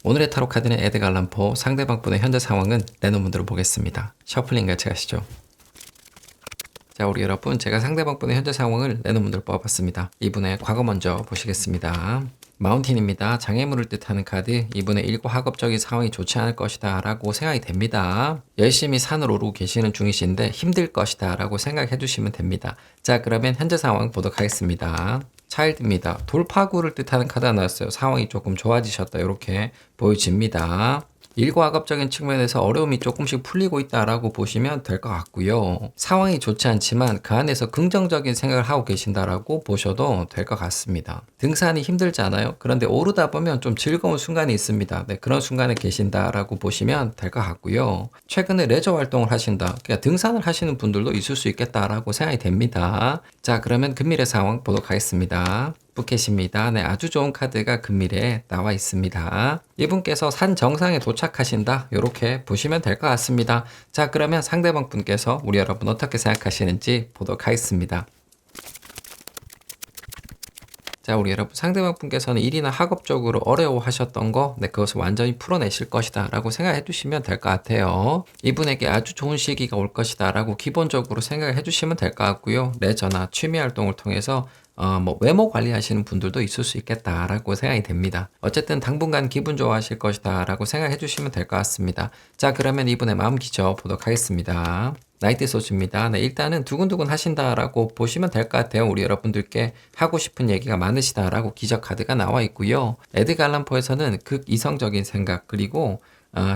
오늘의 타로 카드는 에드가 알란 포, 상대방 분의 현재 상황은 레노문드로 보겠습니다. 셔플링 같이 가시죠. 자, 우리 여러분, 제가 상대방 분의 현재 상황을 레노문드로 뽑아봤습니다. 이분의 과거 먼저 보시겠습니다. 마운틴입니다. 장애물을 뜻하는 카드. 이분의 일고 학업적인 상황이 좋지 않을 것이다 라고 생각이 됩니다. 열심히 산을 오르고 계시는 중이신데 힘들 것이다 라고 생각해 주시면 됩니다. 자, 그러면 현재 상황 보도록 하겠습니다. 차일드입니다. 돌파구를 뜻하는 카드가 나왔어요. 상황이 조금 좋아지셨다 이렇게 보여집니다. 일과 학업적인 측면에서 어려움이 조금씩 풀리고 있다라고 보시면 될 것 같고요. 상황이 좋지 않지만 그 안에서 긍정적인 생각을 하고 계신다라고 보셔도 될 것 같습니다. 등산이 힘들잖아요. 그런데 오르다 보면 좀 즐거운 순간이 있습니다. 네, 그런 순간에 계신다라고 보시면 될 것 같고요. 최근에 레저 활동을 하신다. 그러니까 등산을 하시는 분들도 있을 수 있겠다라고 생각이 됩니다. 자, 그러면 금일의 상황 보도록 하겠습니다. 붓켓입니다. 네, 아주 좋은 카드가 금일에 나와 있습니다. 이분께서 산 정상에 도착하신다. 이렇게 보시면 될 것 같습니다. 자, 그러면 상대방 분께서 우리 여러분 어떻게 생각하시는지 보도록 하겠습니다. 자, 우리 여러분 상대방 분께서는 일이나 학업적으로 어려워하셨던 거, 네, 그것을 완전히 풀어내실 것이다 라고 생각해 주시면 될 것 같아요. 이분에게 아주 좋은 시기가 올 것이다 라고 기본적으로 생각해 주시면 될 것 같고요. 레저나 취미 활동을 통해서 외모 관리하시는 분들도 있을 수 있겠다라고 생각이 됩니다. 어쨌든 당분간 기분 좋아하실 것이다라고 생각해 주시면 될 것 같습니다. 자, 그러면 이분의 마음 기저 보도록 하겠습니다. 나이트 소주입니다. 네, 일단은 두근두근 하신다라고 보시면 될 것 같아요. 우리 여러분들께 하고 싶은 얘기가 많으시다라고 기저 카드가 나와 있고요. 에드가 알란 포에서는 극이성적인 생각 그리고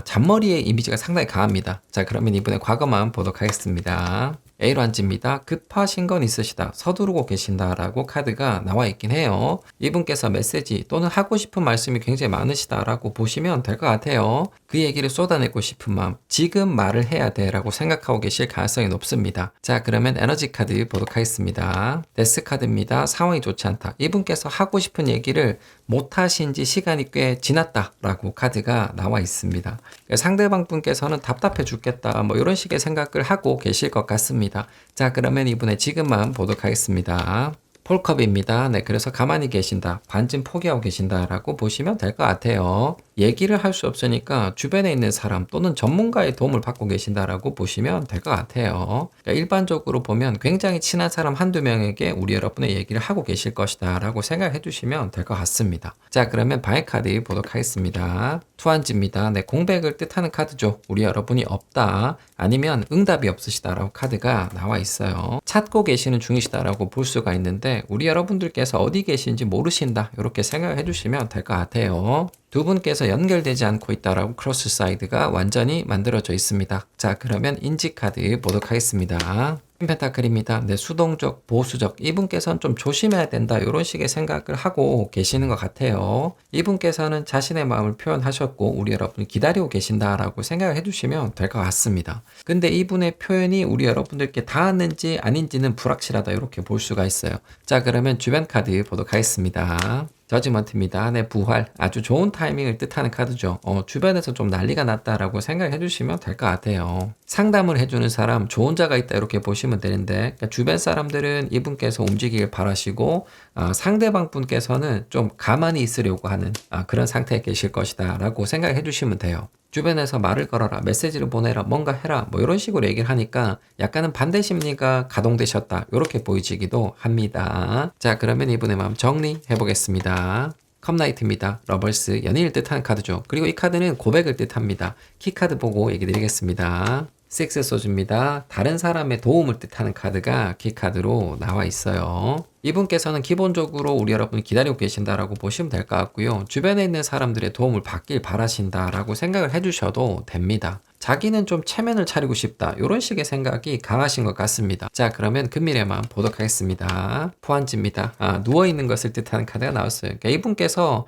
잔머리의 이미지가 상당히 강합니다. 자, 그러면 이분의 과거 마음 보도록 하겠습니다. A로 앉습니다. 급하신 건 있으시다. 서두르고 계신다라고 카드가 나와 있긴 해요. 이분께서 메시지 또는 하고 싶은 말씀이 굉장히 많으시다라고 보시면 될 것 같아요. 그 얘기를 쏟아내고 싶은 마음, 지금 말을 해야 돼라고 생각하고 계실 가능성이 높습니다. 자, 그러면 에너지 카드 보도록 하겠습니다. 데스 카드입니다. 상황이 좋지 않다. 이분께서 하고 싶은 얘기를 못하신 지 시간이 꽤 지났다라고 카드가 나와 있습니다. 상대방 분께서는 답답해 죽겠다 이런 식의 생각을 하고 계실 것 같습니다. 자, 그러면 이분의 지금 마음 보도록 하겠습니다. 폴컵입니다. 네, 그래서 가만히 계신다. 반쯤 포기하고 계신다라고 보시면 될 것 같아요. 얘기를 할 수 없으니까 주변에 있는 사람 또는 전문가의 도움을 받고 계신다라고 보시면 될 것 같아요. 그러니까 일반적으로 보면 굉장히 친한 사람 한두 명에게 우리 여러분의 얘기를 하고 계실 것이다 라고 생각해 주시면 될 것 같습니다. 자, 그러면 바의 카드 보도록 하겠습니다. 투한지입니다. 네, 공백을 뜻하는 카드죠. 우리 여러분이 없다 아니면 응답이 없으시다라고 카드가 나와 있어요. 찾고 계시는 중이시다라고 볼 수가 있는데 우리 여러분들께서 어디 계신지 모르신다 이렇게 생각해 주시면 될 것 같아요. 두 분께서 연결되지 않고 있다라고 크로스 사이드가 완전히 만들어져 있습니다. 자, 그러면 인지 카드 보도록 하겠습니다. 펜타클입니다. 네, 수동적, 보수적. 이분께서는 좀 조심해야 된다. 이런 식의 생각을 하고 계시는 것 같아요. 이분께서는 자신의 마음을 표현하셨고 우리 여러분이 기다리고 계신다라고 생각을 해주시면 될 것 같습니다. 근데 이분의 표현이 우리 여러분들께 닿았는지 아닌지는 불확실하다. 이렇게 볼 수가 있어요. 자, 그러면 주변 카드 보도록 하겠습니다. 저지먼트입니다. 네, 부활. 아주 좋은 타이밍을 뜻하는 카드죠. 주변에서 좀 난리가 났다라고 생각해 주시면 될 것 같아요. 상담을 해주는 사람, 좋은 자가 있다 이렇게 보시면 되는데 그러니까 주변 사람들은 이분께서 움직이길 바라시고 상대방 분께서는 좀 가만히 있으려고 하는 그런 상태에 계실 것이다 라고 생각해 주시면 돼요. 주변에서 말을 걸어라, 메시지를 보내라, 뭔가 해라 이런 식으로 얘기를 하니까 약간은 반대 심리가 가동되셨다 이렇게 보이지기도 합니다. 자, 그러면 이분의 마음 정리해 보겠습니다. 컵나이트입니다. 러벌스, 연인을 뜻하는 카드죠. 그리고 이 카드는 고백을 뜻합니다. 키카드 보고 얘기 드리겠습니다. 식스 소주입니다. 다른 사람의 도움을 뜻하는 카드가 키카드로 나와 있어요. 이분께서는 기본적으로 우리 여러분이 기다리고 계신다라고 보시면 될 것 같고요. 주변에 있는 사람들의 도움을 받길 바라신다라고 생각을 해주셔도 됩니다. 자기는 좀 체면을 차리고 싶다 이런 식의 생각이 강하신 것 같습니다. 자, 그러면 금밀의 마음 보도록 하겠습니다. 포한지입니다. 누워있는 것을 뜻하는 카드가 나왔어요. 그러니까 이분께서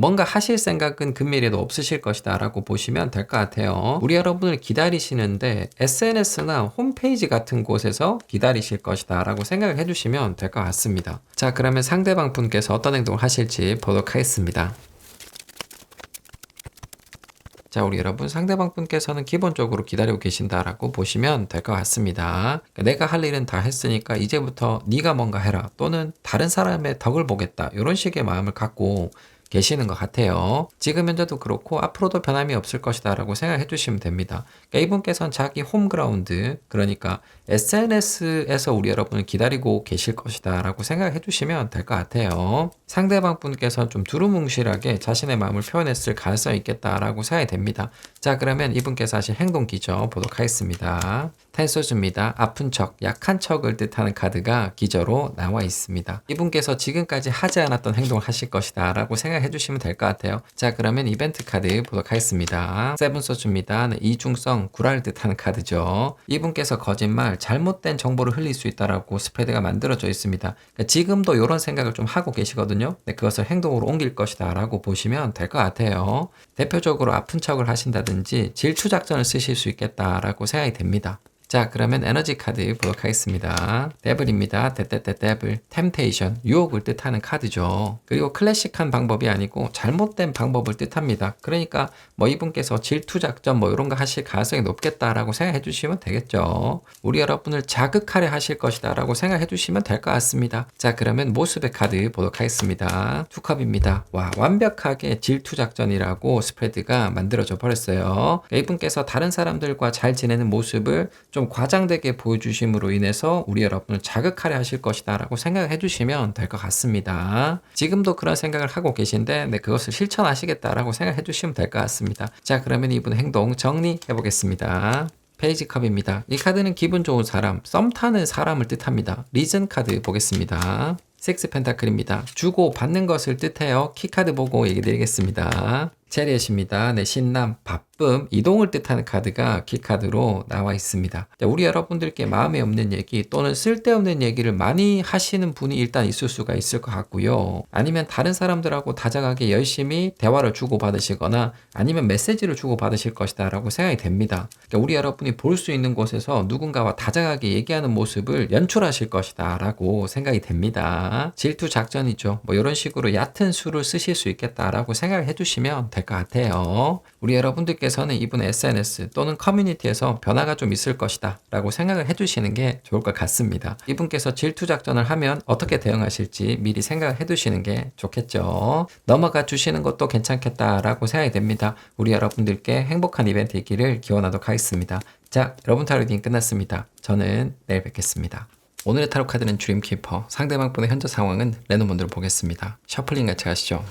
뭔가 하실 생각은 금밀에도 없으실 것이다 라고 보시면 될 것 같아요. 우리 여러분을 기다리시는데 SNS나 홈페이지 같은 곳에서 기다리실 것이다 라고 생각을 해주시면 될 것 같습니다. 자, 그러면 상대방 분께서 어떤 행동을 하실지 보도록 하겠습니다. 자, 우리 여러분 상대방 분께서는 기본적으로 기다리고 계신다라고 보시면 될 것 같습니다. 그러니까 내가 할 일은 다 했으니까 이제부터 네가 뭔가 해라 또는 다른 사람의 덕을 보겠다 이런 식의 마음을 갖고 계시는 것 같아요. 지금 현재도 그렇고 앞으로도 변함이 없을 것이다 라고 생각해 주시면 됩니다. 그러니까 이분께서는 자기 홈그라운드, 그러니까 SNS에서 우리 여러분을 기다리고 계실 것이다 라고 생각해 주시면 될 것 같아요. 상대방 분께서는 좀 두루뭉실하게 자신의 마음을 표현했을 가능성이 있겠다라고 생각이 됩니다. 자, 그러면 이분께서 하신 행동 기저 보도록 하겠습니다. 텐소즈입니다. 아픈 척, 약한 척을 뜻하는 카드가 기저로 나와 있습니다. 이분께서 지금까지 하지 않았던 행동을 하실 것이다 라고 생각해 주시면 될 것 같아요. 자, 그러면 이벤트 카드 보도록 하겠습니다. 세븐소즈입니다. 이중성, 구라를 뜻하는 카드죠. 이분께서 거짓말, 잘못된 정보를 흘릴 수 있다라고 스프레드가 만들어져 있습니다. 그러니까 지금도 이런 생각을 좀 하고 계시거든요. 네, 그것을 행동으로 옮길 것이다 라고 보시면 될 것 같아요. 대표적으로 아픈 척을 하신다든지 질투 작전을 쓰실 수 있겠다라고 생각이 됩니다. 자, 그러면 에너지 카드 보도록 하겠습니다. 데블입니다. 데블. 템테이션, 유혹을 뜻하는 카드죠. 그리고 클래식한 방법이 아니고 잘못된 방법을 뜻합니다. 그러니까 뭐 이분께서 질투 작전 뭐 이런 거 하실 가능성이 높겠다라고 생각해 주시면 되겠죠. 우리 여러분을 자극하려 하실 것이다 라고 생각해 주시면 될 것 같습니다. 자, 그러면 모습의 카드 보도록 하겠습니다. 투컵입니다. 와, 완벽하게 질투 작전이라고 스프레드가 만들어져 버렸어요. 이분께서 다른 사람들과 잘 지내는 모습을 좀 과장되게 보여주심으로 인해서 우리 여러분을 자극하려 하실 것이다 라고 생각해 주시면 될 것 같습니다. 지금도 그런 생각을 하고 계신데 네, 그것을 실천하시겠다라고 생각해 주시면 될 것 같습니다. 자, 그러면 이분의 행동 정리해 보겠습니다. 페이지 컵입니다. 이 카드는 기분 좋은 사람, 썸 타는 사람을 뜻합니다. 리즌 카드 보겠습니다. 식스 펜타클입니다. 주고 받는 것을 뜻해요. 키카드 보고 얘기 드리겠습니다. 체리엇입니다. 네, 신남, 바쁨, 이동을 뜻하는 카드가 키카드로 나와 있습니다. 우리 여러분들께 마음에 없는 얘기 또는 쓸데없는 얘기를 많이 하시는 분이 일단 있을 수가 있을 것 같고요. 아니면 다른 사람들하고 다정하게 열심히 대화를 주고받으시거나 아니면 메시지를 주고받으실 것이다 라고 생각이 됩니다. 그러니까 우리 여러분이 볼 수 있는 곳에서 누군가와 다정하게 얘기하는 모습을 연출하실 것이다 라고 생각이 됩니다. 질투 작전이죠. 뭐 이런 식으로 얕은 수를 쓰실 수 있겠다라고 생각을 해주시면 될 것 같아요. 우리 여러분들께서는 이분 SNS 또는 커뮤니티에서 변화가 좀 있을 것이다 라고 생각을 해주시는 게 좋을 것 같습니다. 이분께서 질투 작전을 하면 어떻게 대응하실지 미리 생각을 해두시는 게 좋겠죠. 넘어가 주시는 것도 괜찮겠다라고 생각이 됩니다. 우리 여러분들께 행복한 이벤트 있기를 기원하도록 하겠습니다. 자, 여러분 타로 리딩 끝났습니다. 저는 내일 뵙겠습니다. 오늘의 타로 카드는 드림키퍼, 상대방 분의 현재 상황은 레노몬드로 보겠습니다. 셔플링 같이 가시죠.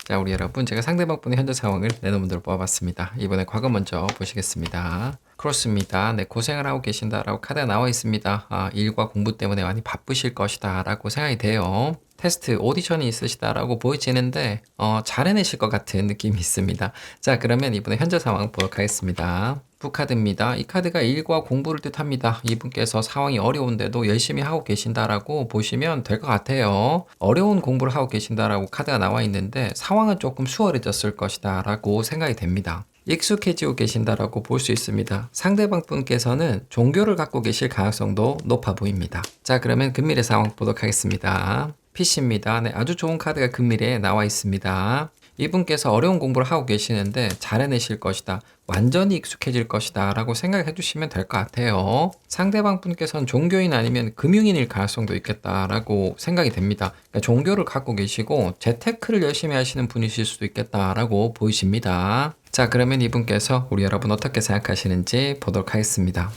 자, 우리 여러분, 제가 상대방 분의 현재 상황을 레노몬드로 뽑아봤습니다. 이번에 과거 먼저 보시겠습니다. 크로스입니다. 네, 고생을 하고 계신다라고 카드가 나와 있습니다. 일과 공부 때문에 많이 바쁘실 것이다 라고 생각이 돼요. 테스트, 오디션이 있으시다라고 보이지는데 잘 해내실 것 같은 느낌이 있습니다. 자, 그러면 이번에 현재 상황 보도록 하겠습니다. 북카드입니다. 이 카드가 일과 공부를 뜻합니다. 이분께서 상황이 어려운데도 열심히 하고 계신다라고 보시면 될 것 같아요. 어려운 공부를 하고 계신다라고 카드가 나와 있는데 상황은 조금 수월해졌을 것이다 라고 생각이 됩니다. 익숙해지고 계신다라고 볼 수 있습니다. 상대방 분께서는 종교를 갖고 계실 가능성도 높아 보입니다. 자, 그러면 금밀의 상황 보도록 하겠습니다. PC입니다. 네, 아주 좋은 카드가 금밀에 나와 있습니다. 이분께서 어려운 공부를 하고 계시는데 잘 해내실 것이다. 완전히 익숙해질 것이다 라고 생각해 주시면 될 것 같아요. 상대방 분께서는 종교인 아니면 금융인일 가능성도 있겠다라고 생각이 됩니다. 그러니까 종교를 갖고 계시고 재테크를 열심히 하시는 분이실 수도 있겠다라고 보이십니다. 자, 그러면 이분께서 우리 여러분 어떻게 생각하시는지 보도록 하겠습니다.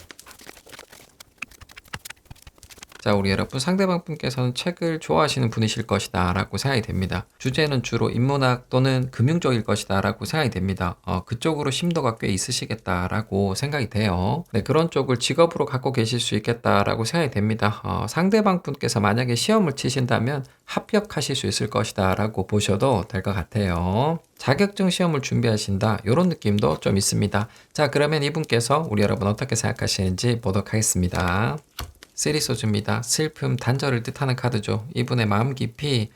자, 우리 여러분, 상대방 분께서는 책을 좋아하시는 분이실 것이다 라고 생각이 됩니다. 주제는 주로 인문학 또는 금융 쪽일 것이다 라고 생각이 됩니다. 그쪽으로 심도가 꽤 있으시겠다 라고 생각이 돼요. 네, 그런 쪽을 직업으로 갖고 계실 수 있겠다 라고 생각이 됩니다. 상대방 분께서 만약에 시험을 치신다면 합격하실 수 있을 것이다 라고 보셔도 될 것 같아요. 자격증 시험을 준비하신다, 이런 느낌도 좀 있습니다. 자, 그러면 이분께서 우리 여러분 어떻게 생각하시는지 보도록 하겠습니다. 쓰리소즈입니다. 슬픔, 단절을 뜻하는 카드죠. 이분의 마음 깊이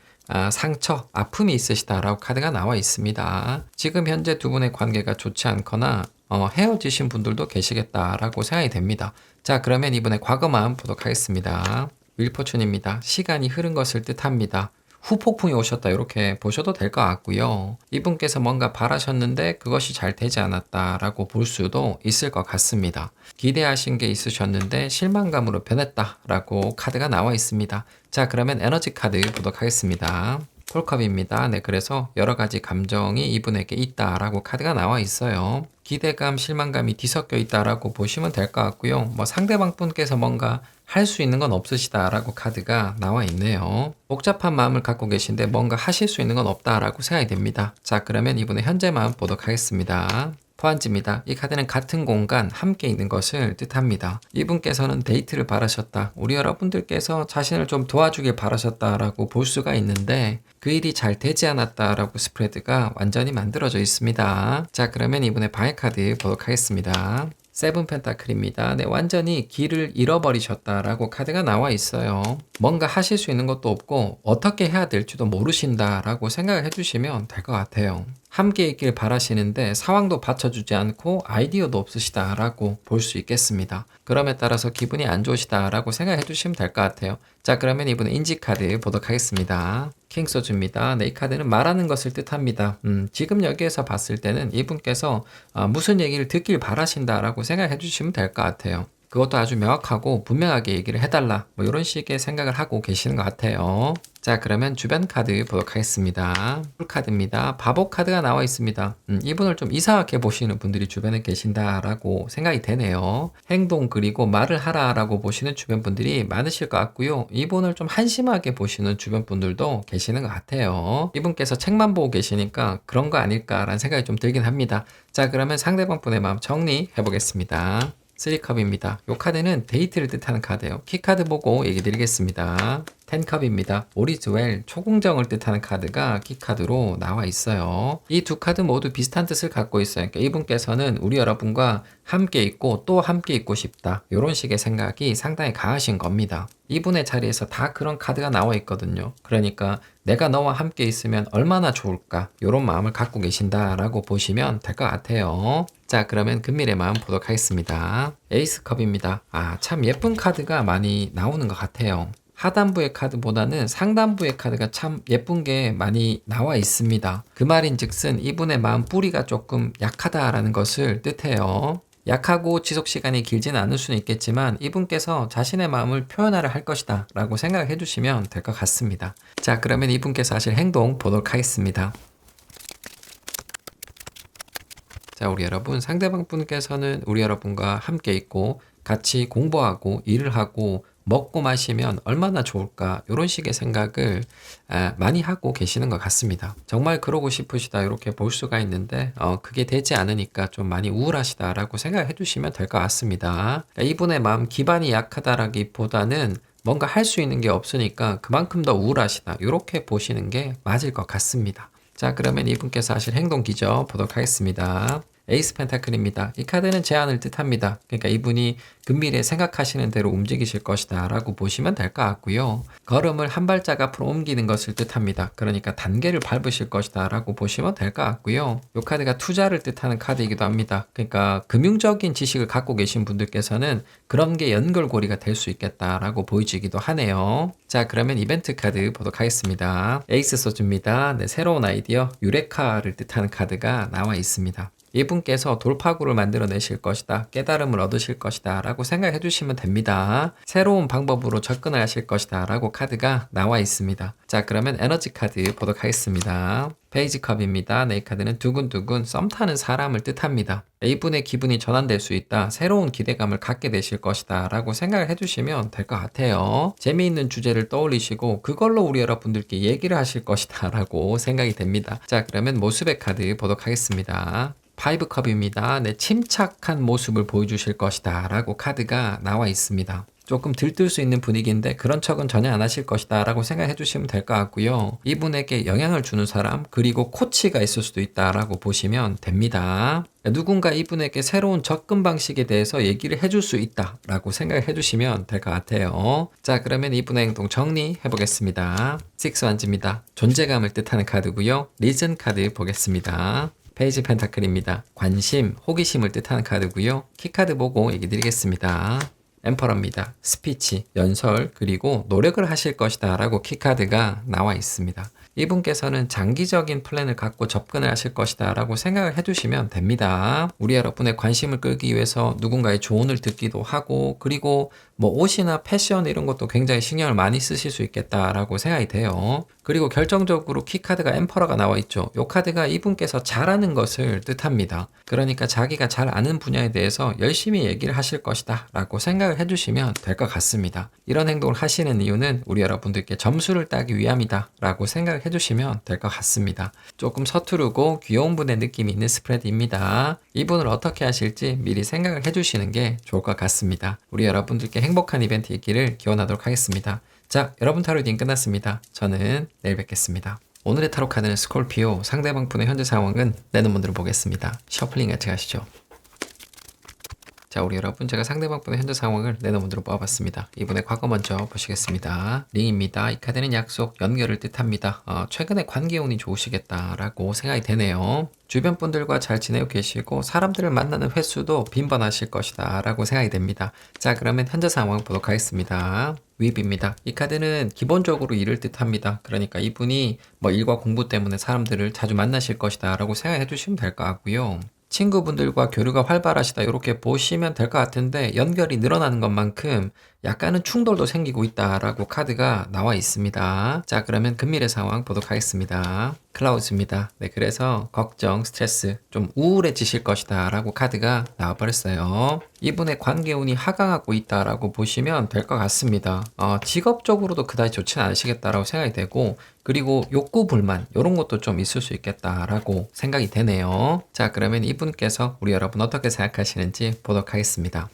상처, 아픔이 있으시다라고 카드가 나와 있습니다. 지금 현재 두 분의 관계가 좋지 않거나 헤어지신 분들도 계시겠다라고 생각이 됩니다. 자, 그러면 이분의 과거만 보도록 하겠습니다. 윌포춘입니다. 시간이 흐른 것을 뜻합니다. 후폭풍이 오셨다, 이렇게 보셔도 될 것 같고요. 이분께서 뭔가 바라셨는데 그것이 잘 되지 않았다라고 볼 수도 있을 것 같습니다. 기대하신 게 있으셨는데 실망감으로 변했다라고 카드가 나와 있습니다. 자, 그러면 에너지 카드 보도록 하겠습니다. 폴컵입니다. 네, 그래서 여러 가지 감정이 이분에게 있다라고 카드가 나와 있어요. 기대감, 실망감이 뒤섞여 있다라고 보시면 될 것 같고요. 뭐 상대방 분께서 뭔가 할 수 있는 건 없으시다라고 카드가 나와 있네요. 복잡한 마음을 갖고 계신데 뭔가 하실 수 있는 건 없다라고 생각이 됩니다. 자, 그러면 이분의 현재 마음 보도록 하겠습니다. 포한지입니다. 이 카드는 같은 공간, 함께 있는 것을 뜻합니다. 이분께서는 데이트를 바라셨다. 우리 여러분들께서 자신을 좀 도와주길 바라셨다라고 볼 수가 있는데 그 일이 잘 되지 않았다라고 스프레드가 완전히 만들어져 있습니다. 자, 그러면 이분의 바이 카드 보도록 하겠습니다. 세븐 펜타클입니다. 네, 완전히 길을 잃어버리셨다라고 카드가 나와 있어요. 뭔가 하실 수 있는 것도 없고 어떻게 해야 될지도 모르신다라고 생각을 해주시면 될 것 같아요. 함께 있길 바라시는데 상황도 받쳐주지 않고 아이디어도 없으시다라고 볼 수 있겠습니다. 그럼에 따라서 기분이 안 좋으시다라고 생각해 주시면 될 것 같아요. 자, 그러면 이분의 인지 카드 보도록 하겠습니다. 킹 소주입니다. 네, 이 카드는 말하는 것을 뜻합니다. 지금 여기에서 봤을 때는 이분께서 무슨 얘기를 듣길 바라신다라고 생각해 주시면 될 것 같아요. 그것도 아주 명확하고 분명하게 얘기를 해달라, 뭐 이런 식의 생각을 하고 계시는 것 같아요. 자, 그러면 주변 카드 보도록 하겠습니다. 풀카드입니다. 바보 카드가 나와 있습니다. 이분을 좀 이상하게 보시는 분들이 주변에 계신다라고 생각이 되네요. 행동 그리고 말을 하라라고 보시는 주변 분들이 많으실 것 같고요. 이분을 좀 한심하게 보시는 주변 분들도 계시는 것 같아요. 이분께서 책만 보고 계시니까 그런 거 아닐까라는 생각이 좀 들긴 합니다. 자, 그러면 상대방 분의 마음 정리해 보겠습니다. 3컵입니다. 이 카드는 데이트를 뜻하는 카드예요. 키카드 보고 얘기 드리겠습니다. 10컵입니다. 오리즈웰, 초공정을 뜻하는 카드가 키카드로 나와 있어요. 이 두 카드 모두 비슷한 뜻을 갖고 있어요. 그러니까 이분께서는 우리 여러분과 함께 있고 또 함께 있고 싶다, 이런 식의 생각이 상당히 강하신 겁니다. 이분의 자리에서 다 그런 카드가 나와 있거든요. 그러니까 내가 너와 함께 있으면 얼마나 좋을까, 이런 마음을 갖고 계신다라고 보시면 될 것 같아요. 자, 그러면 금밀의 마음 보도록 하겠습니다. 에이스컵입니다. 참 예쁜 카드가 많이 나오는 것 같아요. 하단부의 카드보다는 상단부의 카드가 참 예쁜 게 많이 나와 있습니다. 그 말인즉슨 이분의 마음 뿌리가 조금 약하다라는 것을 뜻해요. 약하고 지속시간이 길지는 않을 수는 있겠지만 이분께서 자신의 마음을 표현하려 할 것이다 라고 생각해 주시면 될 것 같습니다. 자, 그러면 이분께서 하실 행동 보도록 하겠습니다. 자, 우리 여러분, 상대방 분께서는 우리 여러분과 함께 있고 같이 공부하고 일을 하고 먹고 마시면 얼마나 좋을까, 이런 식의 생각을 많이 하고 계시는 것 같습니다. 정말 그러고 싶으시다, 이렇게 볼 수가 있는데 그게 되지 않으니까 좀 많이 우울하시다라고 생각해 주시면 될 것 같습니다. 그러니까 이분의 마음 기반이 약하다라기보다는 뭔가 할 수 있는 게 없으니까 그만큼 더 우울하시다, 이렇게 보시는 게 맞을 것 같습니다. 자, 그러면 이분께서 하실 행동 기저 보도록 하겠습니다. 에이스 펜타클입니다. 이 카드는 제안을 뜻합니다. 그러니까 이분이 금밀에 생각하시는 대로 움직이실 것이다 라고 보시면 될 것 같고요. 걸음을 한 발짝 앞으로 옮기는 것을 뜻합니다. 그러니까 단계를 밟으실 것이다 라고 보시면 될 것 같고요. 이 카드가 투자를 뜻하는 카드이기도 합니다. 그러니까 금융적인 지식을 갖고 계신 분들께서는 그런 게 연결고리가 될 수 있겠다라고 보여지기도 하네요. 자, 그러면 이벤트 카드 보도록 하겠습니다. 에이스 소주입니다. 네, 새로운 아이디어 유레카를 뜻하는 카드가 나와 있습니다. 이분께서 돌파구를 만들어내실 것이다, 깨달음을 얻으실 것이다 라고 생각해 주시면 됩니다. 새로운 방법으로 접근을 하실 것이다 라고 카드가 나와 있습니다. 자, 그러면 에너지 카드 보도록 하겠습니다. 페이지 컵입니다. 네, 이 카드는 두근두근 썸 타는 사람을 뜻합니다. 이분의 기분이 전환될 수 있다, 새로운 기대감을 갖게 되실 것이다 라고 생각을 해주시면 될 것 같아요. 재미있는 주제를 떠올리시고 그걸로 우리 여러분들께 얘기를 하실 것이다 라고 생각이 됩니다. 자, 그러면 모습의 카드 보도록 하겠습니다. 5컵입니다. 네, 침착한 모습을 보여주실 것이다 라고 카드가 나와 있습니다. 조금 들뜰 수 있는 분위기인데 그런 척은 전혀 안 하실 것이다 라고 생각해 주시면 될 것 같고요. 이분에게 영향을 주는 사람, 그리고 코치가 있을 수도 있다 라고 보시면 됩니다. 누군가 이분에게 새로운 접근 방식에 대해서 얘기를 해줄 수 있다 라고 생각해 주시면 될 것 같아요. 자, 그러면 이분의 행동 정리해 보겠습니다. 6완즈입니다. 존재감을 뜻하는 카드고요. 리즌 카드 보겠습니다. 페이지 펜타클입니다. 관심, 호기심을 뜻하는 카드고요. 키카드 보고 얘기 드리겠습니다. 엠퍼러입니다. 스피치, 연설, 그리고 노력을 하실 것이다 라고 키카드가 나와 있습니다. 이분께서는 장기적인 플랜을 갖고 접근을 하실 것이다 라고 생각을 해두시면 됩니다. 우리 여러분의 관심을 끌기 위해서 누군가의 조언을 듣기도 하고, 그리고 뭐 옷이나 패션 이런 것도 굉장히 신경을 많이 쓰실 수 있겠다라고 생각이 돼요. 그리고 결정적으로 키카드가 엠퍼러가 나와 있죠. 이 카드가 이분께서 잘하는 것을 뜻합니다. 그러니까 자기가 잘 아는 분야에 대해서 열심히 얘기를 하실 것이다 라고 생각을 해주시면 될 것 같습니다. 이런 행동을 하시는 이유는 우리 여러분들께 점수를 따기 위함이다 라고 생각을 해주시면 될 것 같습니다. 조금 서투르고 귀여운 분의 느낌이 있는 스프레드입니다. 이분을 어떻게 하실지 미리 생각을 해주시는 게 좋을 것 같습니다. 우리 여러분들께 행복한 이벤트 있기를 기원하도록 하겠습니다. 자, 여러분 타로 리딩 끝났습니다. 저는 내일 뵙겠습니다. 오늘의 타로 카드는 스콜피오, 상대방 분의 현재 상황은 내는 분들을 보겠습니다. 셔플링 같이 가시죠. 자, 우리 여러분, 제가 상대방 분의 현재 상황을 내는 분들로 뽑아봤습니다. 이분의 과거 먼저 보시겠습니다. 링입니다. 이 카드는 약속, 연결을 뜻합니다. 최근에 관계운이 좋으시겠다라고 생각이 되네요. 주변 분들과 잘 지내고 계시고 사람들을 만나는 횟수도 빈번하실 것이다 라고 생각이 됩니다. 자, 그러면 현재 상황 보도록 하겠습니다. 윗입니다. 이 카드는 기본적으로 일을 뜻합니다. 그러니까 이분이 일과 공부 때문에 사람들을 자주 만나실 것이다 라고 생각해 주시면 될 것 같고요. 친구분들과 교류가 활발하시다 이렇게 보시면 될 것 같은데 연결이 늘어나는 것만큼 약간은 충돌도 생기고 있다라고 카드가 나와 있습니다. 자, 그러면 금일의 상황 보도록 하겠습니다. 클라우드입니다. 네, 그래서 걱정, 스트레스, 좀 우울해지실 것이다 라고 카드가 나와버렸어요. 이분의 관계운이 하강하고 있다라고 보시면 될 것 같습니다. 직업적으로도 그다지 좋지는 않으시겠다라고 생각이 되고, 그리고 욕구 불만 이런 것도 좀 있을 수 있겠다라고 생각이 되네요. 자, 그러면 이분께서 우리 여러분 어떻게 생각하시는지 보도록 하겠습니다.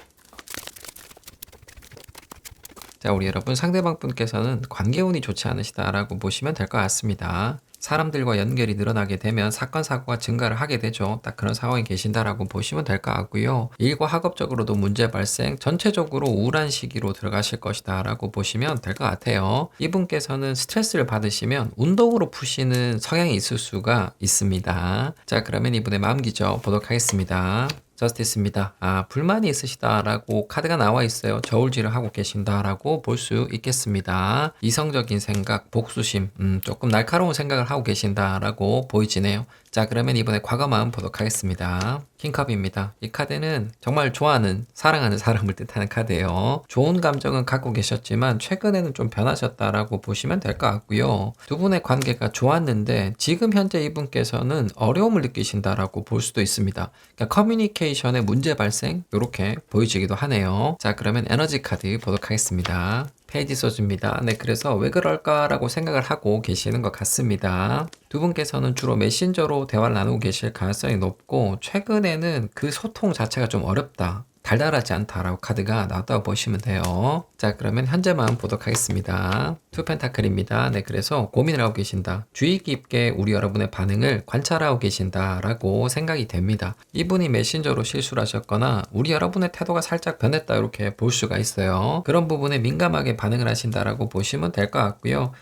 자, 우리 여러분, 상대방 분께서는 관계운이 좋지 않으시다라고 보시면 될 것 같습니다. 사람들과 연결이 늘어나게 되면 사건, 사고가 증가를 하게 되죠. 딱 그런 상황에 계신다라고 보시면 될 것 같고요. 일과 학업적으로도 문제 발생, 전체적으로 우울한 시기로 들어가실 것이다 라고 보시면 될 것 같아요. 이분께서는 스트레스를 받으시면 운동으로 푸시는 성향이 있을 수가 있습니다. 자, 그러면 이분의 마음 기저 보도록 하겠습니다. 저스티스입니다. 불만이 있으시다라고 카드가 나와 있어요. 저울질을 하고 계신다라고 볼 수 있겠습니다. 이성적인 생각, 복수심, 조금 날카로운 생각을 하고 계신다라고 보이지네요. 자, 그러면 이번에 과거 마음 보도록 하겠습니다. 킹컵입니다. 이 카드는 정말 좋아하는, 사랑하는 사람을 뜻하는 카드예요. 좋은 감정은 갖고 계셨지만 최근에는 좀 변하셨다라고 보시면 될 것 같고요. 두 분의 관계가 좋았는데 지금 현재 이분께서는 어려움을 느끼신다라고 볼 수도 있습니다. 그러니까 커뮤니케이션에 문제 발생 이렇게 보여지기도 하네요. 자, 그러면 에너지 카드 보도록 하겠습니다. 페이지 소주입니다. 네, 그래서 왜 그럴까라고 생각을 하고 계시는 것 같습니다. 두 분께서는 주로 메신저로 대화를 나누고 계실 가능성이 높고 최근에는 그 소통 자체가 좀 어렵다. 달달하지 않다라고 카드가 나왔다고 보시면 돼요. 자, 그러면 현재 마음 보도록 하겠습니다. 투 펜타클입니다. 네, 그래서 고민을 하고 계신다. 주의 깊게 우리 여러분의 반응을 관찰하고 계신다라고 생각이 됩니다. 이분이 메신저로 실수를 하셨거나 우리 여러분의 태도가 살짝 변했다 이렇게 볼 수가 있어요. 그런 부분에 민감하게 반응을 하신다라고 보시면 될 것 같고요.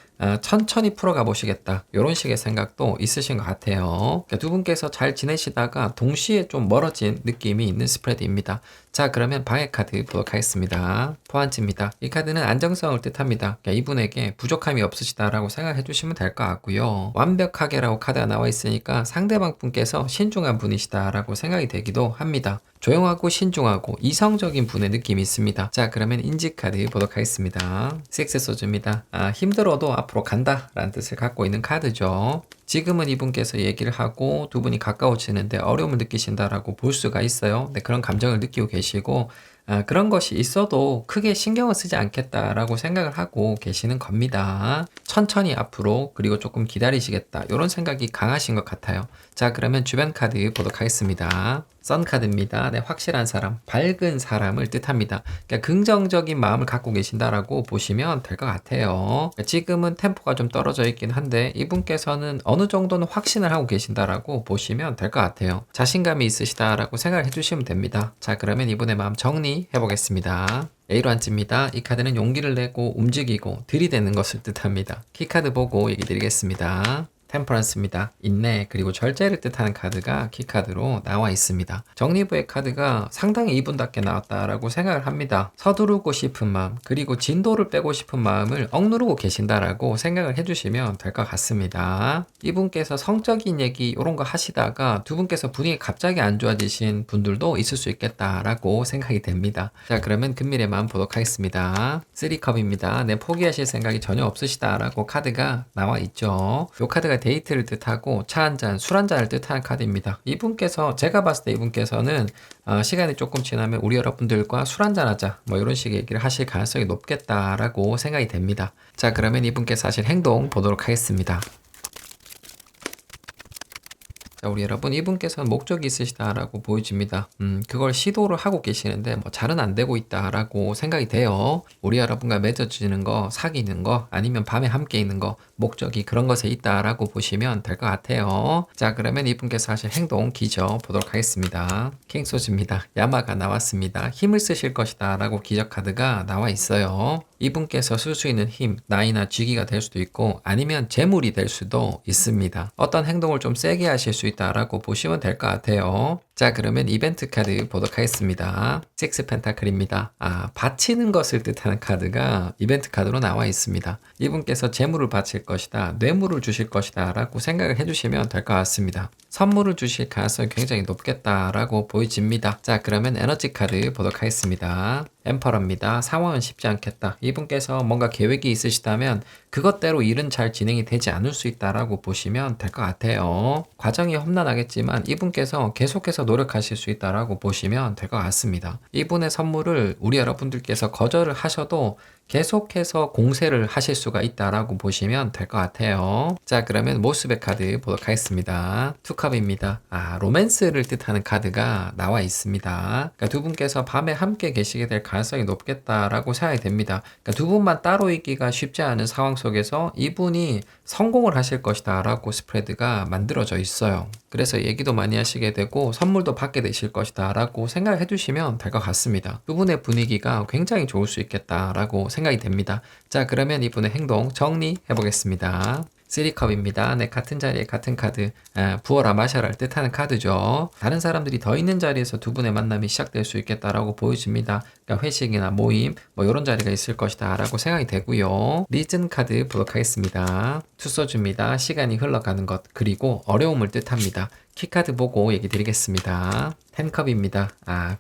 천천히 풀어가 보시겠다 이런 식의 생각도 있으신 것 같아요. 그러니까 두 분께서 잘 지내시다가 동시에 좀 멀어진 느낌이 있는 스프레드입니다. 자, 그러면 방해 카드 보도록 하겠습니다. 포한지입니다. 이 카드는 안정성을 뜻합니다. 그러니까 이분에게 부족함이 없으시다라고 생각해 주시면 될 것 같고요. 완벽하게라고 카드가 나와 있으니까 상대방 분께서 신중한 분이시다라고 생각이 되기도 합니다. 조용하고 신중하고 이성적인 분의 느낌이 있습니다. 자, 그러면 인지 카드 보도록 하겠습니다. 식스 소주입니다. 힘들어도 앞으로 간다 라는 뜻을 갖고 있는 카드죠. 지금은 이분께서 얘기를 하고 두 분이 가까워지는데 어려움을 느끼신다라고 볼 수가 있어요. 네, 그런 감정을 느끼고 계시고 그런 것이 있어도 크게 신경을 쓰지 않겠다라고 생각을 하고 계시는 겁니다. 천천히 앞으로 그리고 조금 기다리시겠다 이런 생각이 강하신 것 같아요. 자, 그러면 주변 카드 보도록 하겠습니다. 선 카드입니다. 네, 확실한 사람, 밝은 사람을 뜻합니다. 그러니까 긍정적인 마음을 갖고 계신다라고 보시면 될 것 같아요. 지금은 템포가 좀 떨어져 있긴 한데 이분께서는 어느 정도는 확신을 하고 계신다라고 보시면 될 것 같아요. 자신감이 있으시다라고 생각을 해주시면 됩니다. 자, 그러면 이분의 마음 정리해 보겠습니다. A로한지입니다. 이 카드는 용기를 내고 움직이고 들이대는 것을 뜻합니다. 키카드 보고 얘기 드리겠습니다. 템퍼런스입니다. 인내 그리고 절제를 뜻하는 카드가 키카드로 나와 있습니다. 정리부의 카드가 상당히 이분답게 나왔다라고 생각을 합니다. 서두르고 싶은 마음 그리고 진도를 빼고 싶은 마음을 억누르고 계신다라고 생각을 해주시면 될 것 같습니다. 이분께서 성적인 얘기 이런 거 하시다가 두 분께서 분위기 갑자기 안 좋아지신 분들도 있을 수 있겠다라고 생각이 됩니다. 자, 그러면 금밀의 마음 보도록 하겠습니다. 3컵입니다. 네, 포기하실 생각이 전혀 없으시다라고 카드가 나와 있죠. 이 카드가 데이트를 뜻하고 차 한잔, 술 한잔을 뜻하는 카드입니다. 이분께서 제가 봤을 때 이분께서는 시간이 조금 지나면 우리 여러분들과 술 한잔 하자 뭐 이런 식의 얘기를 하실 가능성이 높겠다라고 생각이 됩니다. 자, 그러면 이분께서 하실 행동 보도록 하겠습니다. 자, 우리 여러분 이분께서는 목적이 있으시다라고 보여집니다. 그걸 시도를 하고 계시는데 뭐 잘은 안 되고 있다라고 생각이 돼요. 우리 여러분과 맺어지는 거, 사귀는 거, 아니면 밤에 함께 있는 거, 목적이 그런 것에 있다라고 보시면 될 것 같아요. 자, 그러면 이분께서 하실 행동 기적 보도록 하겠습니다. 킹소즈입니다. 야마가 나왔습니다. 힘을 쓰실 것이다 라고 기적 카드가 나와 있어요. 이분께서 쓸 수 있는 힘, 나이나 쥐기가 될 수도 있고 아니면 재물이 될 수도 있습니다. 어떤 행동을 좀 세게 하실 수 있다라고 보시면 될 것 같아요. 자, 그러면 이벤트 카드 보도록 하겠습니다. 6 펜타클입니다. 바치는 것을 뜻하는 카드가 이벤트 카드로 나와 있습니다. 이분께서 재물을 바칠 것이다, 뇌물을 주실 것이다 라고 생각을 해주시면 될 것 같습니다. 선물을 주실 가능성이 굉장히 높겠다라고 보여집니다. 자, 그러면 에너지 카드 보도록 하겠습니다. 엠퍼러입니다. 상황은 쉽지 않겠다. 이분께서 뭔가 계획이 있으시다면 그것대로 일은 잘 진행이 되지 않을 수 있다라고 보시면 될 것 같아요. 과정이 험난하겠지만 이분께서 계속해서 노력하실 수 있다라고 보시면 될 것 같습니다. 이분의 선물을 우리 여러분들께서 거절을 하셔도 계속해서 공세를 하실 수가 있다라고 보시면 될 것 같아요. 자, 그러면 모습의 카드 보도록 하겠습니다. 투컵입니다. 로맨스를 뜻하는 카드가 나와 있습니다. 그러니까 두 분께서 밤에 함께 계시게 될 가능성이 높겠다라고 생각이 됩니다. 그러니까 두 분만 따로 있기가 쉽지 않은 상황 속에서 이분이 성공을 하실 것이다 라고 스프레드가 만들어져 있어요. 그래서 얘기도 많이 하시게 되고 선물도 받게 되실 것이다 라고 생각을 해주시면 될 것 같습니다. 두 분의 분위기가 굉장히 좋을 수 있겠다 라고 생각이 됩니다. 자, 그러면 이분의 행동 정리해 보겠습니다. 3컵입니다. 네, 같은 자리에 같은 카드, 부어라 마셔라를 뜻하는 카드죠. 다른 사람들이 더 있는 자리에서 두 분의 만남이 시작될 수 있겠다라고 보여집니다. 그러니까 회식이나 모임, 뭐 이런 자리가 있을 것이다 라고 생각이 되고요. 리즌 카드 보도록 하겠습니다. 투소주입니다. 시간이 흘러가는 것, 그리고 어려움을 뜻합니다. 키카드 보고 얘기 드리겠습니다. 10컵입니다.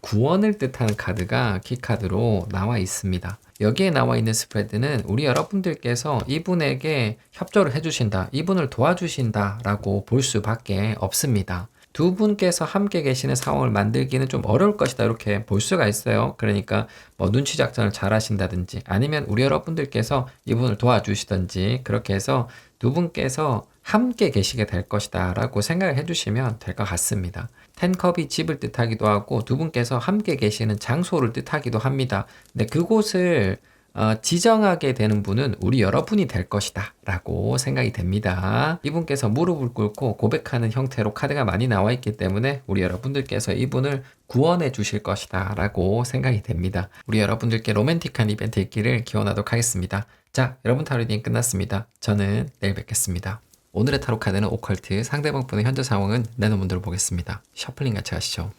구원을 뜻하는 카드가 키카드로 나와 있습니다. 여기에 나와 있는 스프레드는 우리 여러분들께서 이분에게 협조를 해주신다, 이분을 도와주신다 라고 볼 수밖에 없습니다. 두 분께서 함께 계시는 상황을 만들기는 좀 어려울 것이다 이렇게 볼 수가 있어요. 그러니까 뭐 눈치 작전을 잘 하신다든지 아니면 우리 여러분들께서 이분을 도와주시든지 그렇게 해서 두 분께서 함께 계시게 될 것이다 라고 생각을 해주시면 될 것 같습니다. 10컵이 집을 뜻하기도 하고 두 분께서 함께 계시는 장소를 뜻하기도 합니다. 근데 그곳을 지정하게 되는 분은 우리 여러분이 될 것이다 라고 생각이 됩니다. 이분께서 무릎을 꿇고 고백하는 형태로 카드가 많이 나와 있기 때문에 우리 여러분들께서 이분을 구원해 주실 것이다 라고 생각이 됩니다. 우리 여러분들께 로맨틱한 이벤트 있기를 기원하도록 하겠습니다. 자, 여러분 타로 리딩 끝났습니다. 저는 내일 뵙겠습니다. 오늘의 타로 카드는 오컬트, 상대방 분의 현재 상황은 레노문드로 보겠습니다. 셔플링 같이 하시죠.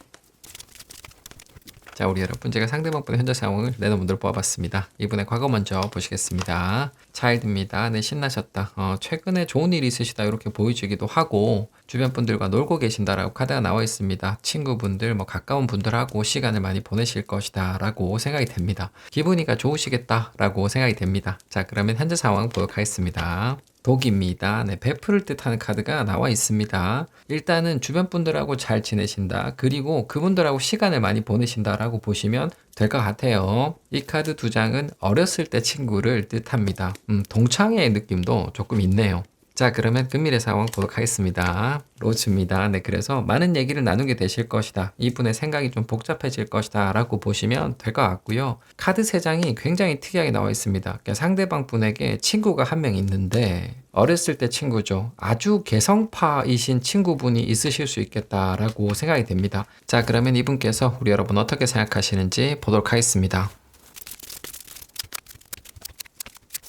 자, 우리 여러분, 제가 상대방 분의 현재 상황을 레노문드로 뽑아봤습니다. 이분의 과거 먼저 보시겠습니다. 차일드입니다. 네, 신나셨다. 최근에 좋은 일이 있으시다 이렇게 보여지기도 하고 주변 분들과 놀고 계신다라고 카드가 나와 있습니다. 친구분들, 뭐 가까운 분들하고 시간을 많이 보내실 것이다 라고 생각이 됩니다. 기분이가 좋으시겠다 라고 생각이 됩니다. 자, 그러면 현재 상황 보도록 하겠습니다. 독입니다. 네, 베프를 뜻하는 카드가 나와 있습니다. 일단은 주변 분들하고 잘 지내신다. 그리고 그분들하고 시간을 많이 보내신다라고 보시면 될 것 같아요. 이 카드 두 장은 어렸을 때 친구를 뜻합니다. 동창회의 느낌도 조금 있네요. 자, 그러면 금일의 상황 보도록 하겠습니다. 로즈입니다. 네, 그래서 많은 얘기를 나누게 되실 것이다. 이분의 생각이 좀 복잡해질 것이다 라고 보시면 될 것 같고요. 카드 3장이 굉장히 특이하게 나와 있습니다. 그러니까 상대방 분에게 친구가 한 명 있는데 어렸을 때 친구죠. 아주 개성파이신 친구분이 있으실 수 있겠다라고 생각이 됩니다. 자, 그러면 이분께서 우리 여러분 어떻게 생각하시는지 보도록 하겠습니다.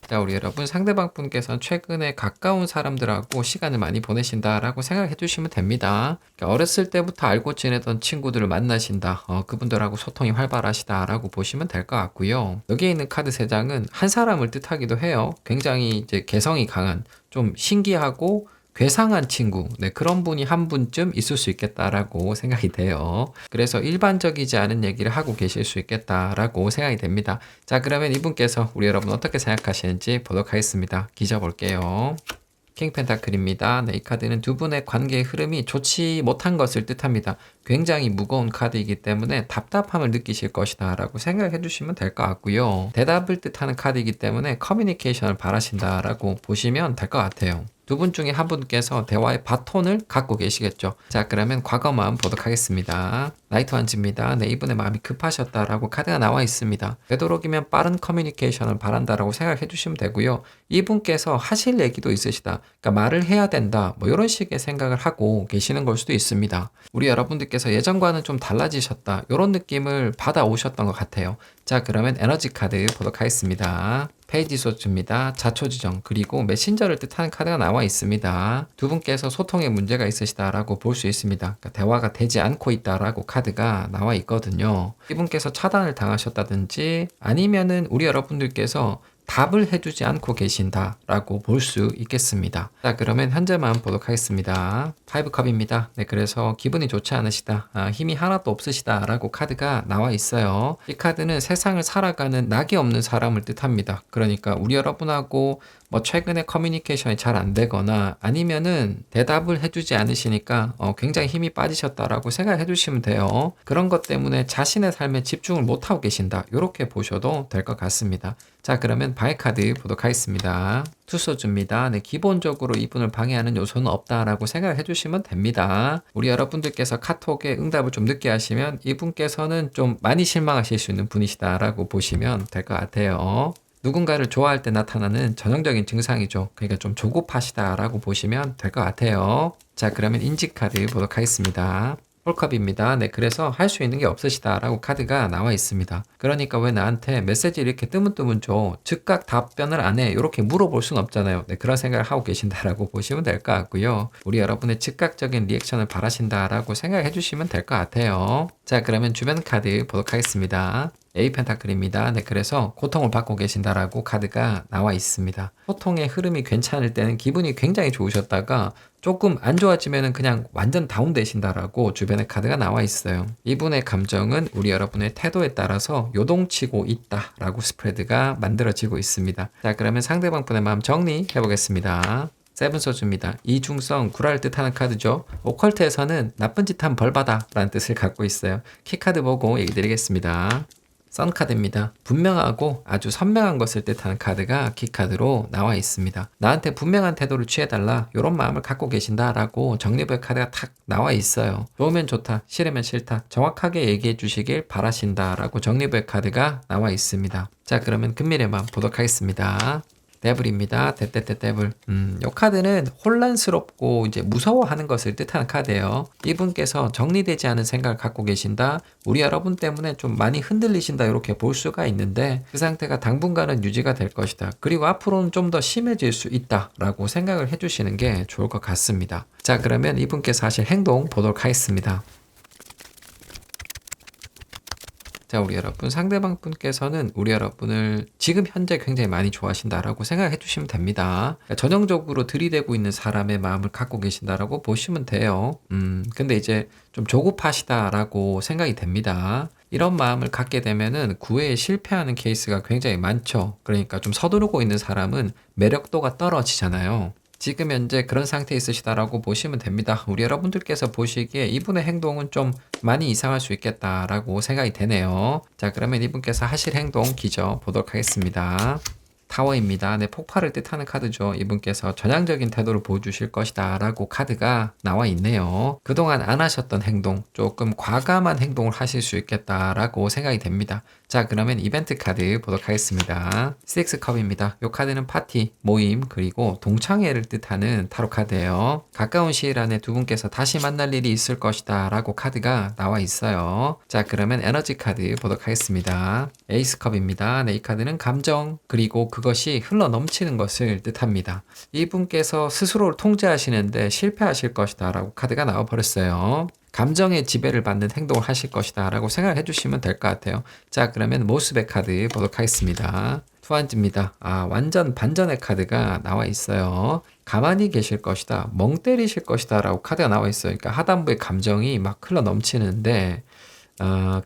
자, 우리 여러분 상대방 분께서는 최근에 가까운 사람들하고 시간을 많이 보내신다라고 생각해 주시면 됩니다. 그러니까 어렸을 때부터 알고 지내던 친구들을 만나신다. 그분들하고 소통이 활발하시다라고 보시면 될 것 같고요. 여기에 있는 카드 3장은 한 사람을 뜻하기도 해요. 굉장히 이제 개성이 강한, 좀 신기하고 괴상한 친구, 네, 그런 분이 한 분쯤 있을 수 있겠다라고 생각이 돼요. 그래서 일반적이지 않은 얘기를 하고 계실 수 있겠다라고 생각이 됩니다. 자, 그러면 이분께서 우리 여러분 어떻게 생각하시는지 보도록 하겠습니다. 기자 볼게요. 킹 펜타클입니다. 네, 이 카드는 두 분의 관계의 흐름이 좋지 못한 것을 뜻합니다. 굉장히 무거운 카드이기 때문에 답답함을 느끼실 것이다 라고 생각해 주시면 될 것 같고요. 대답을 뜻하는 카드이기 때문에 커뮤니케이션을 바라신다 라고 보시면 될 것 같아요. 두 분 중에 한 분께서 대화의 바톤을 갖고 계시겠죠. 자, 그러면 과거 마음 보도록 하겠습니다. 나이트 완즈입니다. 네, 이분의 마음이 급하셨다라고 카드가 나와 있습니다. 되도록이면 빠른 커뮤니케이션을 바란다라고 생각해 주시면 되고요. 이분께서 하실 얘기도 있으시다. 그러니까 말을 해야 된다. 뭐 이런 식의 생각을 하고 계시는 걸 수도 있습니다. 우리 여러분들께서 예전과는 좀 달라지셨다. 이런 느낌을 받아오셨던 것 같아요. 자, 그러면 에너지 카드 보도록 하겠습니다. 페이지 소스입니다. 자초지정 그리고 메신저를 뜻하는 카드가 나와 있습니다. 두 분께서 소통에 문제가 있으시다라고 볼 수 있습니다. 그러니까 대화가 되지 않고 있다라고 카드가 나와 있거든요. 이분께서 차단을 당하셨다든지 아니면은 우리 여러분들께서 답을 해주지 않고 계신다라고 볼 수 있겠습니다. 자, 그러면 현재 마음 보도록 하겠습니다. 5컵입니다. 네, 그래서 기분이 좋지 않으시다. 힘이 하나도 없으시다라고 카드가 나와 있어요. 이 카드는 세상을 살아가는 낙이 없는 사람을 뜻합니다. 그러니까 우리 여러분하고 뭐 최근에 커뮤니케이션이 잘 안 되거나 아니면은 대답을 해주지 않으시니까 굉장히 힘이 빠지셨다라고 생각해 주시면 돼요. 그런 것 때문에 자신의 삶에 집중을 못하고 계신다. 이렇게 보셔도 될 것 같습니다. 자, 그러면 바이 카드 보도록 하겠습니다. 투소주입니다. 네, 기본적으로 이분을 방해하는 요소는 없다라고 생각해 주시면 됩니다. 우리 여러분들께서 카톡에 응답을 좀 늦게 하시면 이분께서는 좀 많이 실망하실 수 있는 분이시다라고 보시면 될 것 같아요. 누군가를 좋아할 때 나타나는 전형적인 증상이죠. 그러니까 좀 조급하시다라고 보시면 될 것 같아요. 자, 그러면 인지 카드 보도록 하겠습니다. 폴컵입니다. 네, 그래서 할 수 있는 게 없으시다라고 카드가 나와 있습니다. 그러니까 왜 나한테 메시지 이렇게 뜨문뜨문 줘? 즉각 답변을 안 해? 이렇게 물어볼 순 없잖아요. 네, 그런 생각을 하고 계신다라고 보시면 될 것 같고요. 우리 여러분의 즉각적인 리액션을 바라신다라고 생각해 주시면 될 것 같아요. 자, 그러면 주변 카드 보도록 하겠습니다. A 펜타클입니다. 네, 그래서 고통을 받고 계신다라고 카드가 나와 있습니다. 소통의 흐름이 괜찮을 때는 기분이 굉장히 좋으셨다가 조금 안 좋아지면은 그냥 완전 다운되신다라고 주변에 카드가 나와 있어요. 이분의 감정은 우리 여러분의 태도에 따라서 요동치고 있다라고 스프레드가 만들어지고 있습니다. 자, 그러면 상대방 분의 마음 정리해 보겠습니다. 세븐소주입니다. 이중성, 구라를 뜻하는 카드죠. 오컬트에서는 나쁜 짓 하면 벌받아 라는 뜻을 갖고 있어요. 키카드 보고 얘기 드리겠습니다. 선카드입니다. 분명하고 아주 선명한 것을 뜻하는 카드가 키카드로 나와 있습니다. 나한테 분명한 태도를 취해달라 이런 마음을 갖고 계신다라고 정리부의 카드가 탁 나와 있어요. 좋으면 좋다, 싫으면 싫다 정확하게 얘기해 주시길 바라신다라고 정리부의 카드가 나와 있습니다. 자, 그러면 금밀의 마음 보도록 하겠습니다. 데블입니다. 데블. 이 카드는 혼란스럽고 이제 무서워하는 것을 뜻하는 카드예요. 이분께서 정리되지 않은 생각을 갖고 계신다. 우리 여러분 때문에 좀 많이 흔들리신다. 이렇게 볼 수가 있는데 그 상태가 당분간은 유지가 될 것이다. 그리고 앞으로는 좀 더 심해질 수 있다라고 생각을 해주시는 게 좋을 것 같습니다. 자, 그러면 이분께서 하실 행동 보도록 하겠습니다. 자, 우리 여러분 상대방 분께서는 우리 여러분을 지금 현재 굉장히 많이 좋아하신다라고 생각해 주시면 됩니다. 그러니까 전형적으로 들이대고 있는 사람의 마음을 갖고 계신다라고 보시면 돼요. 근데 이제 좀 조급하시다라고 생각이 됩니다. 이런 마음을 갖게 되면은 구애에 실패하는 케이스가 굉장히 많죠. 그러니까 좀 서두르고 있는 사람은 매력도가 떨어지잖아요. 지금 현재 그런 상태에 있으시다라고 보시면 됩니다. 우리 여러분들께서 보시기에 이분의 행동은 좀 많이 이상할 수 있겠다라고 생각이 되네요. 자, 그러면 이분께서 하실 행동 기저 보도록 하겠습니다. 타워입니다. 네, 폭발을 뜻하는 카드죠. 이분께서 전향적인 태도를 보여주실 것이다 라고 카드가 나와 있네요. 그동안 안 하셨던 행동, 조금 과감한 행동을 하실 수 있겠다라고 생각이 됩니다. 자, 그러면 이벤트 카드 보도록 하겠습니다. 6컵입니다. 이 카드는 파티, 모임, 그리고 동창회를 뜻하는 타로 카드예요. 가까운 시일 안에 두 분께서 다시 만날 일이 있을 것이다 라고 카드가 나와 있어요. 자, 그러면 에너지 카드 보도록 하겠습니다. 에이스컵입니다. 네, 이 카드는 감정, 그리고 그것이 흘러 넘치는 것을 뜻합니다. 이분께서 스스로를 통제하시는데 실패하실 것이다 라고 카드가 나와버렸어요. 감정의 지배를 받는 행동을 하실 것이다 라고 생각해 주시면 될 것 같아요. 자, 그러면 모습의 카드 보도록 하겠습니다. 투한지입니다. 완전 반전의 카드가 나와 있어요. 가만히 계실 것이다, 멍 때리실 것이다 라고 카드가 나와 있어요. 그러니까 하단부의 감정이 막 흘러 넘치는데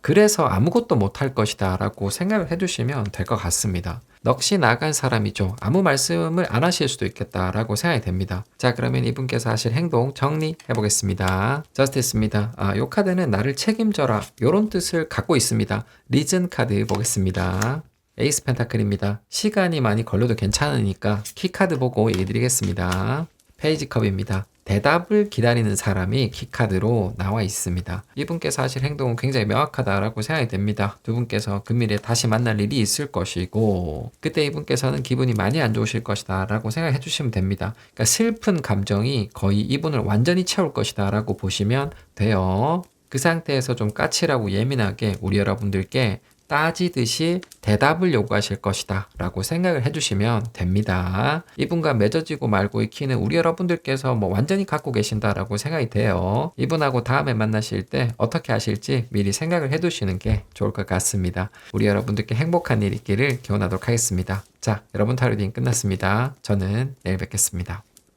그래서 아무것도 못할 것이다 라고 생각을 해주시면 될 것 같습니다. 넋이 나간 사람이죠. 아무 말씀을 안 하실 수도 있겠다 라고 생각이 됩니다. 자, 그러면 이분께서 하실 행동 정리해 보겠습니다. 저스티스입니다. 이 카드는 나를 책임져라 이런 뜻을 갖고 있습니다. 리즌 카드 보겠습니다. 에이스 펜타클입니다. 시간이 많이 걸려도 괜찮으니까 키카드 보고 얘기 드리겠습니다. 페이지 컵입니다. 대답을 기다리는 사람이 키카드로 나와 있습니다. 이분께서 하실 행동은 굉장히 명확하다라고 생각이 됩니다. 두 분께서 금일에 다시 만날 일이 있을 것이고 그때 이분께서는 기분이 많이 안 좋으실 것이다 라고 생각해 주시면 됩니다. 그러니까 슬픈 감정이 거의 이분을 완전히 채울 것이다 라고 보시면 돼요. 그 상태에서 좀 까칠하고 예민하게 우리 여러분들께 따지듯이 대답을 요구하실 것이다 라고 생각을 해주시면 됩니다. 이분과 맺어지고 말고 익히는 우리 여러분들께서 완전히 갖고 계신다라고 생각이 돼요. 이분하고 다음에 만나실 때 어떻게 하실지 미리 생각을 해두시는 게 좋을 것 같습니다. 우리 여러분들께 행복한 일 있기를 기원하도록 하겠습니다. 자, 여러분 타로딩 끝났습니다. 저는 내일 뵙겠습니다.